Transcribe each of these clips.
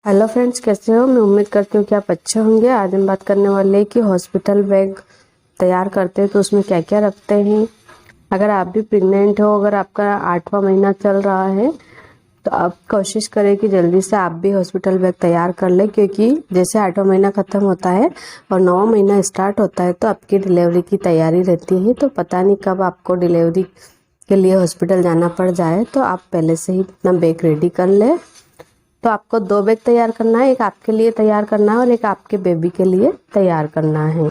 Hello friends, कैसे हो। मैं उम्मीद करती हूँ कि आप अच्छे होंगे। आज हम बात करने वाले हैं कि हॉस्पिटल बैग तैयार करते हैं तो उसमें क्या क्या रखते हैं। अगर आप भी प्रेग्नेंट हो, अगर आपका 8वां महीना चल रहा है तो आप कोशिश करें कि जल्दी से आप भी हॉस्पिटल बैग तैयार कर लें, क्योंकि जैसे 8वां महीना ख़त्म होता है और 9वां महीना स्टार्ट होता है तो आपकी डिलीवरी की तैयारी रहती है। तो पता नहीं कब आपको डिलीवरी के लिए हॉस्पिटल जाना पड़ जाए, तो आप पहले से ही अपना बैग रेडी कर लें। तो आपको 2 बैग तैयार करना है, एक आपके लिए तैयार करना है और एक आपके बेबी के लिए तैयार करना है।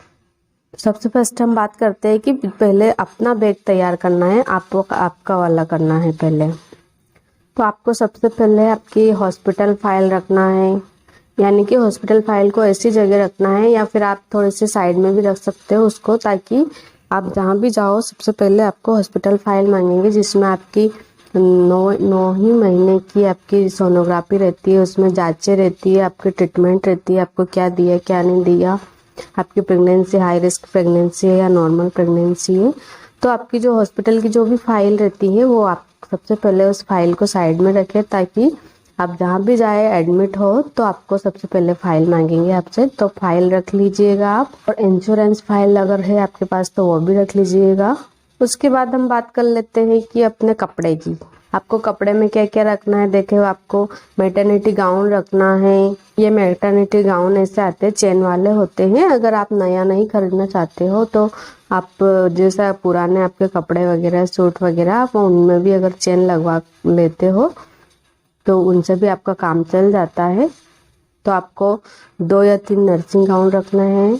सबसे फर्स्ट हम बात करते हैं कि पहले अपना बैग तैयार करना है, आपको आपका वाला करना है पहले। तो आपको सबसे पहले आपकी हॉस्पिटल फाइल रखना है, यानी कि हॉस्पिटल फाइल को ऐसी जगह रखना है, या फिर आप थोड़े से साइड में भी रख सकते हो उसको, ताकि आप जहाँ भी जाओ सबसे पहले आपको हॉस्पिटल फाइल मांगेंगे, जिसमें आपकी 9 ही महीने की आपकी सोनोग्राफी रहती है, उसमें जांचें रहती है, आपकी ट्रीटमेंट रहती है, आपको क्या दिया क्या नहीं दिया, आपकी प्रेगनेंसी हाई रिस्क प्रेगनेंसी है या नॉर्मल प्रेगनेंसी है। तो आपकी जो हॉस्पिटल की जो भी फाइल रहती है वो आप सबसे पहले उस फाइल को साइड में रखें, ताकि आप जहाँ भी जाए एडमिट हो तो आपको सबसे पहले फाइल मांगेंगे आपसे, तो फाइल रख लीजिएगा आप। और इंश्योरेंस फाइल अगर है आपके पास तो वो भी रख लीजिएगा। उसके बाद हम बात कर लेते हैं कि अपने कपड़े की। आपको कपड़े में क्या क्या रखना है। देखे, आपको मैटरनिटी गाउन रखना है। ये मैटरनिटी गाउन ऐसे आते हैं, चेन वाले होते हैं। अगर आप नया नहीं खरीदना चाहते हो तो आप जैसा पुराने आपके कपड़े वगैरह सूट वगैरह आप उनमें भी अगर चेन लगवा लेते हो तो उनसे भी आपका काम चल जाता है। तो आपको 2 या 3 नर्सिंग गाउन रखना है,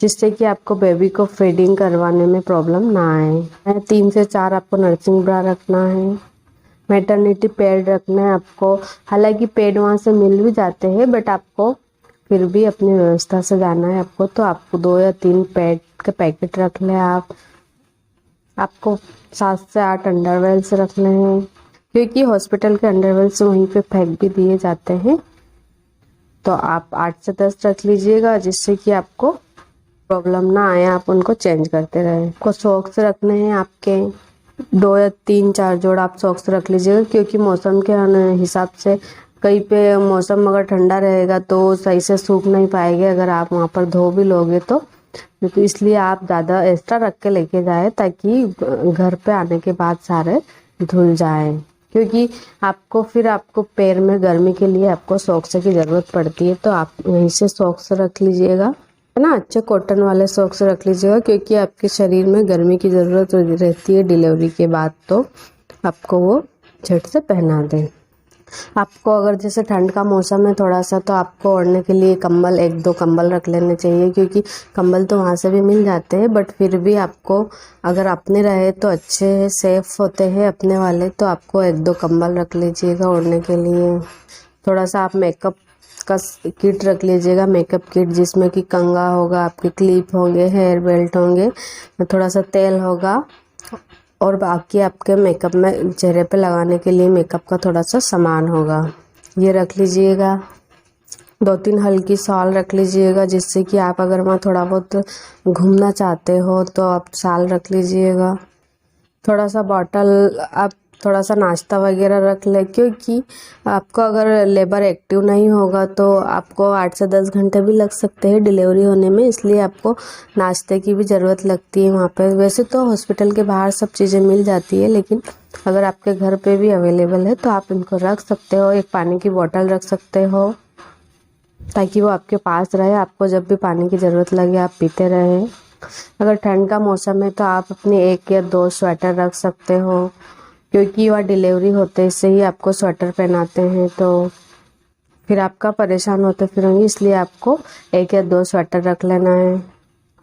जिससे कि आपको बेबी को फीडिंग करवाने में प्रॉब्लम ना आए। 3 से 4 आपको नर्सिंग ब्रा रखना है। मैटरनिटी पैड रखना है आपको। हालांकि पैड वहाँ से मिल भी जाते हैं, बट आपको फिर भी अपनी व्यवस्था से जाना है आपको, तो आपको 2 या 3 पैड के पैकेट रख लें आप। आपको 7 से 8 अंडरवेयर्स रखने हैं, क्योंकि हॉस्पिटल के अंडरवेयर्स वहीं पे फेंक भी दिए जाते हैं। तो आप 8 से 10 रख लीजिएगा, जिससे कि आपको प्रॉब्लम ना आए, आप उनको चेंज करते रहें। आपको सॉक्स रखने हैं आपके 2 या 3-4 जोड़ आप सॉक्स रख लीजिएगा, क्योंकि मौसम के हिसाब से कहीं पे मौसम अगर ठंडा रहेगा तो सही से सूख नहीं पाएंगे, अगर आप वहाँ पर धो भी लोगे तो इसलिए आप ज़्यादा एक्स्ट्रा रख के लेके जाए, ताकि घर पे आने के बाद सारे धुल जाए। क्योंकि आपको पैर में गर्मी के लिए आपको सॉक्स की ज़रूरत पड़ती है, तो आप वहीं से सॉक्स रख लीजिएगा, है ना। अच्छे कॉटन वाले सॉक्स रख लीजिएगा, क्योंकि आपके शरीर में गर्मी की ज़रूरत रहती है डिलीवरी के बाद, तो आपको वो झट से पहना दें। आपको अगर जैसे ठंड का मौसम है थोड़ा सा, तो आपको ओढ़ने के लिए कंबल 1-2 कंबल रख लेने चाहिए, क्योंकि कंबल तो वहाँ से भी मिल जाते हैं, बट फिर भी आपको अगर अपने रहे तो अच्छे हैं, सेफ होते हैं अपने वाले, तो आपको 1-2 कंबल रख लीजिएगा ओढ़ने के लिए। थोड़ा सा आप मेकअप का किट रख लीजिएगा, मेकअप किट, जिसमें कि कंघा होगा, आपके क्लिप होंगे, हेयर बेल्ट होंगे, थोड़ा सा तेल होगा, और बाकी आपके मेकअप में चेहरे पे लगाने के लिए मेकअप का थोड़ा सा सामान होगा, ये रख लीजिएगा। 2-3 हल्की शॉल रख लीजिएगा, जिससे कि आप अगर वहाँ थोड़ा बहुत घूमना चाहते हो तो आप शॉल रख लीजिएगा। थोड़ा सा बॉटल, आप थोड़ा सा नाश्ता वगैरह रख ले, क्योंकि आपको अगर लेबर एक्टिव नहीं होगा तो आपको 8 से 10 घंटे भी लग सकते हैं डिलीवरी होने में, इसलिए आपको नाश्ते की भी ज़रूरत लगती है वहाँ पे। वैसे तो हॉस्पिटल के बाहर सब चीज़ें मिल जाती है, लेकिन अगर आपके घर पे भी अवेलेबल है तो आप इनको रख सकते हो। एक पानी की बोतल रख सकते हो, ताकि वो आपके पास रहे, आपको जब भी पानी की ज़रूरत लगे आप पीते रहें। अगर ठंड का मौसम है तो आप अपने 1 या 2 स्वेटर रख सकते हो, क्योंकि वह डिलीवरी होते से ही आपको स्वेटर पहनाते हैं, तो फिर आपका परेशान होते फिरेंगे, इसलिए आपको 1 या 2 स्वेटर रख लेना है।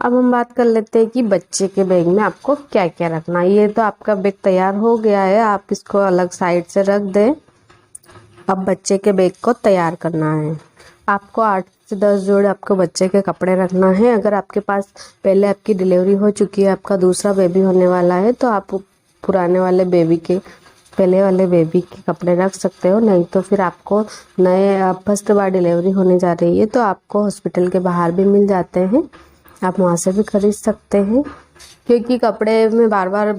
अब हम बात कर लेते हैं कि बच्चे के बैग में आपको क्या क्या रखना है। ये तो आपका बैग तैयार हो गया है, आप इसको अलग साइड से रख दें। अब बच्चे के बैग को तैयार करना है। आपको 8 से 10 जोड़ आपको बच्चे के कपड़े रखना है। अगर आपके पास पहले आपकी डिलीवरी हो चुकी है, आपका दूसरा बेबी होने वाला है, तो आप पुराने वाले बेबी के, पहले वाले बेबी के कपड़े रख सकते हो। नहीं तो फिर आपको नए, फर्स्ट बार डिलीवरी होने जा रही है तो आपको हॉस्पिटल के बाहर भी मिल जाते हैं, आप वहाँ से भी खरीद सकते हैं, क्योंकि कपड़े में बार बार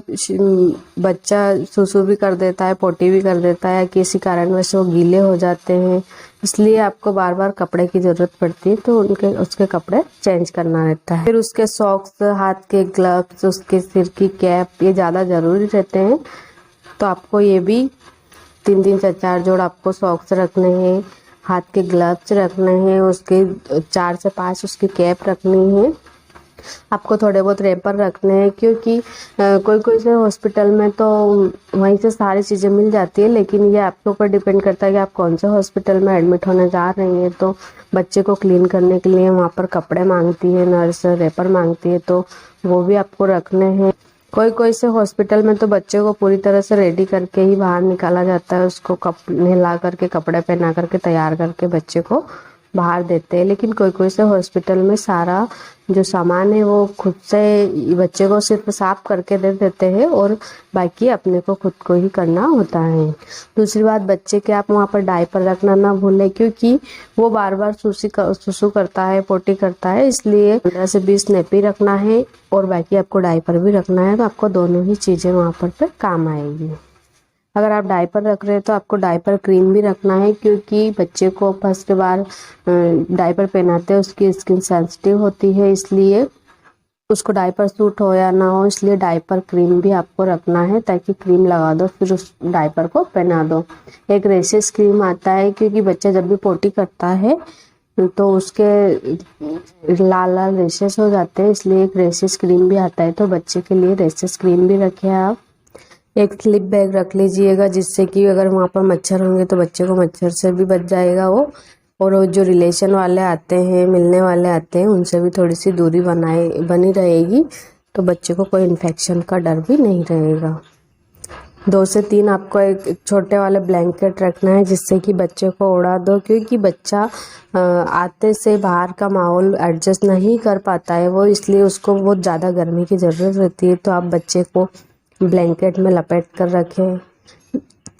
बच्चा सुसु भी कर देता है, पोटी भी कर देता है, किसी कारणवश वो गीले हो जाते हैं, इसलिए आपको बार बार कपड़े की ज़रूरत पड़ती है, तो उसके कपड़े चेंज करना रहता है। फिर उसके सॉक्स, हाथ के ग्लव्स, उसके सिर की कैप, ये ज़्यादा ज़रूरी रहते हैं। तो आपको ये भी 3-3 4-4 जोड़ आपको सॉक्स रखने हैं, हाथ के ग्लव्स रखने हैं, उसके 4 से 5 उसकी कैप रखनी है। आपको थोड़े बहुत रेपर रखने हैं, क्योंकि कोई से हॉस्पिटल में तो वहीं से सारी चीज़ें मिल जाती है, लेकिन ये आपके ऊपर डिपेंड करता है कि आप कौन से हॉस्पिटल में एडमिट होने जा रहे हैं। तो बच्चे को क्लीन करने के लिए वहाँ पर कपड़े मांगती है नर्स, रेपर मांगती है, तो वो भी आपको रखने हैं। कोई से हॉस्पिटल में तो बच्चे को पूरी तरह से रेडी करके ही बाहर निकाला जाता है, उसको नहला करके, कपड़े पहना करके, तैयार करके बच्चे को बाहर देते हैं। लेकिन कोई से हॉस्पिटल में सारा जो सामान है वो खुद से बच्चे को सिर्फ साफ करके दे देते हैं और बाकी अपने को खुद को ही करना होता है। दूसरी बात, बच्चे के आप वहाँ पर डायपर रखना ना भूलें, क्योंकि वो बार बार सुसु करता है, पोटी करता है, इसलिए 15 से 20 नेपी रखना है और बाकी आपको डायपर भी रखना है। तो आपको दोनों ही चीज़ें वहाँ पर काम आएगी। अगर आप डायपर रख रहे हैं तो आपको डायपर क्रीम भी रखना है, क्योंकि बच्चे को फर्स्ट बार डायपर पहनाते हैं, उसकी स्किन सेंसिटिव होती है, इसलिए उसको डायपर सूट हो या ना हो, इसलिए डायपर क्रीम भी आपको रखना है, ताकि क्रीम लगा दो फिर उस डायपर को पहना दो। एक रेशेस क्रीम आता है, क्योंकि बच्चा जब भी पोटी करता है तो उसके लाल लाल रेशेस हो जाते हैं, इसलिए एक रेशेस क्रीम भी आता है। तो बच्चे के लिए रेशेस क्रीम भी रखें आप। एक स्लिप बैग रख लीजिएगा, जिससे कि अगर वहाँ पर मच्छर होंगे तो बच्चे को मच्छर से भी बच जाएगा वो। और वो जो रिलेशन वाले आते हैं, मिलने वाले आते हैं, उनसे भी थोड़ी सी दूरी बनी रहेगी, तो बच्चे को कोई इन्फेक्शन का डर भी नहीं रहेगा। 2 से 3 आपको एक छोटे वाले ब्लैंकेट रखना है, जिससे कि बच्चे को उड़ा दो, क्योंकि बच्चा आते से बाहर का माहौल एडजस्ट नहीं कर पाता है वो, इसलिए उसको बहुत ज़्यादा गर्मी की ज़रूरत रहती है। तो आप बच्चे को ब्लैंकेट में लपेट कर रखें।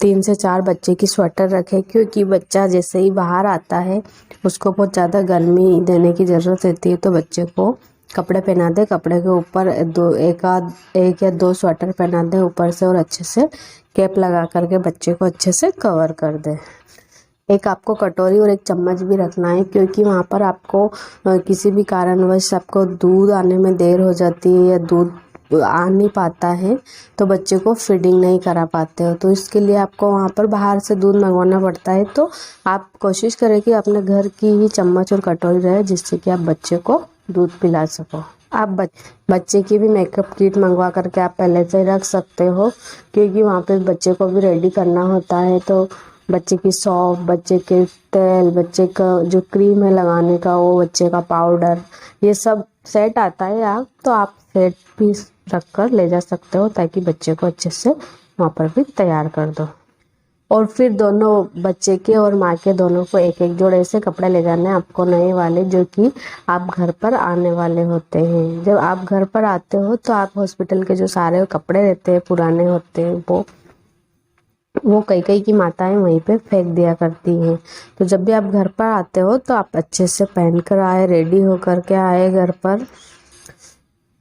3 से 4 बच्चे की स्वेटर रखें, क्योंकि बच्चा जैसे ही बाहर आता है उसको बहुत ज़्यादा गर्मी देने की ज़रूरत रहती है। तो बच्चे को कपड़े पहना दे, कपड़े के ऊपर एक या 2 स्वेटर पहना दे ऊपर से, और अच्छे से कैप लगा करके बच्चे को अच्छे से कवर कर दे। एक आपको कटोरी और एक चम्मच भी रखना है, क्योंकि वहाँ पर आपको किसी भी कारणवश आपको दूध आने में देर हो जाती है या दूध आ नहीं पाता है, तो बच्चे को फीडिंग नहीं करा पाते हो, तो इसके लिए आपको वहाँ पर बाहर से दूध मंगवाना पड़ता है। तो आप कोशिश करें कि अपने घर की ही चम्मच और कटोरी रहे, जिससे कि आप बच्चे को दूध पिला सको। आप बच्चे की भी मेकअप किट मंगवा करके आप पहले से रख सकते हो, क्योंकि वहाँ पे बच्चे को भी रेडी करना होता है। तो बच्चे की सॉप, बच्चे के तेल, बच्चे का जो क्रीम है लगाने का, वो बच्चे का पाउडर, ये सब सेट आता है। तो आप सेट भी रख कर ले जा सकते हो, ताकि बच्चे को अच्छे से वहाँ पर भी तैयार कर दो। और फिर दोनों बच्चे के और माँ के दोनों को एक एक जोड़े से कपड़े ले जाने हैं आपको, नए वाले, जो कि आप घर पर आने वाले होते हैं। जब आप घर पर आते हो तो आप हॉस्पिटल के जो सारे कपड़े रहते हैं पुराने होते हैं, वो कई की माताएं वहीं पे फेंक दिया करती हैं। तो जब भी आप घर पर आते हो तो आप अच्छे से पहन कर आए, रेडी होकर के आए घर पर।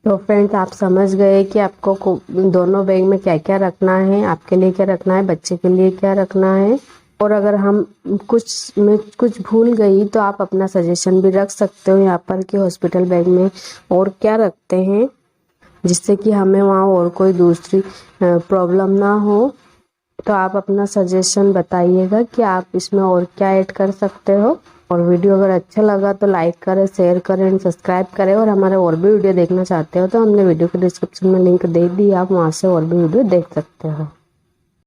तो फ्रेंड्स, आप समझ गए कि आपको दोनों बैग में क्या क्या रखना है, आपके लिए क्या रखना है, बच्चे के लिए क्या रखना है। और अगर हम कुछ भूल गई तो आप अपना सजेशन भी रख सकते हो यहाँ पर कि हॉस्पिटल बैग में और क्या रखते हैं, जिससे कि हमें वहाँ और कोई दूसरी प्रॉब्लम ना हो। तो आप अपना सजेशन बताइएगा कि आप इसमें और क्या ऐड कर सकते हो। और वीडियो अगर अच्छा लगा तो लाइक करें, शेयर करें एंड सब्सक्राइब करें। और हमारे और भी वीडियो देखना चाहते हो तो हमने वीडियो के डिस्क्रिप्शन में लिंक दे दी, आप वहाँ से और भी वीडियो देख सकते हो।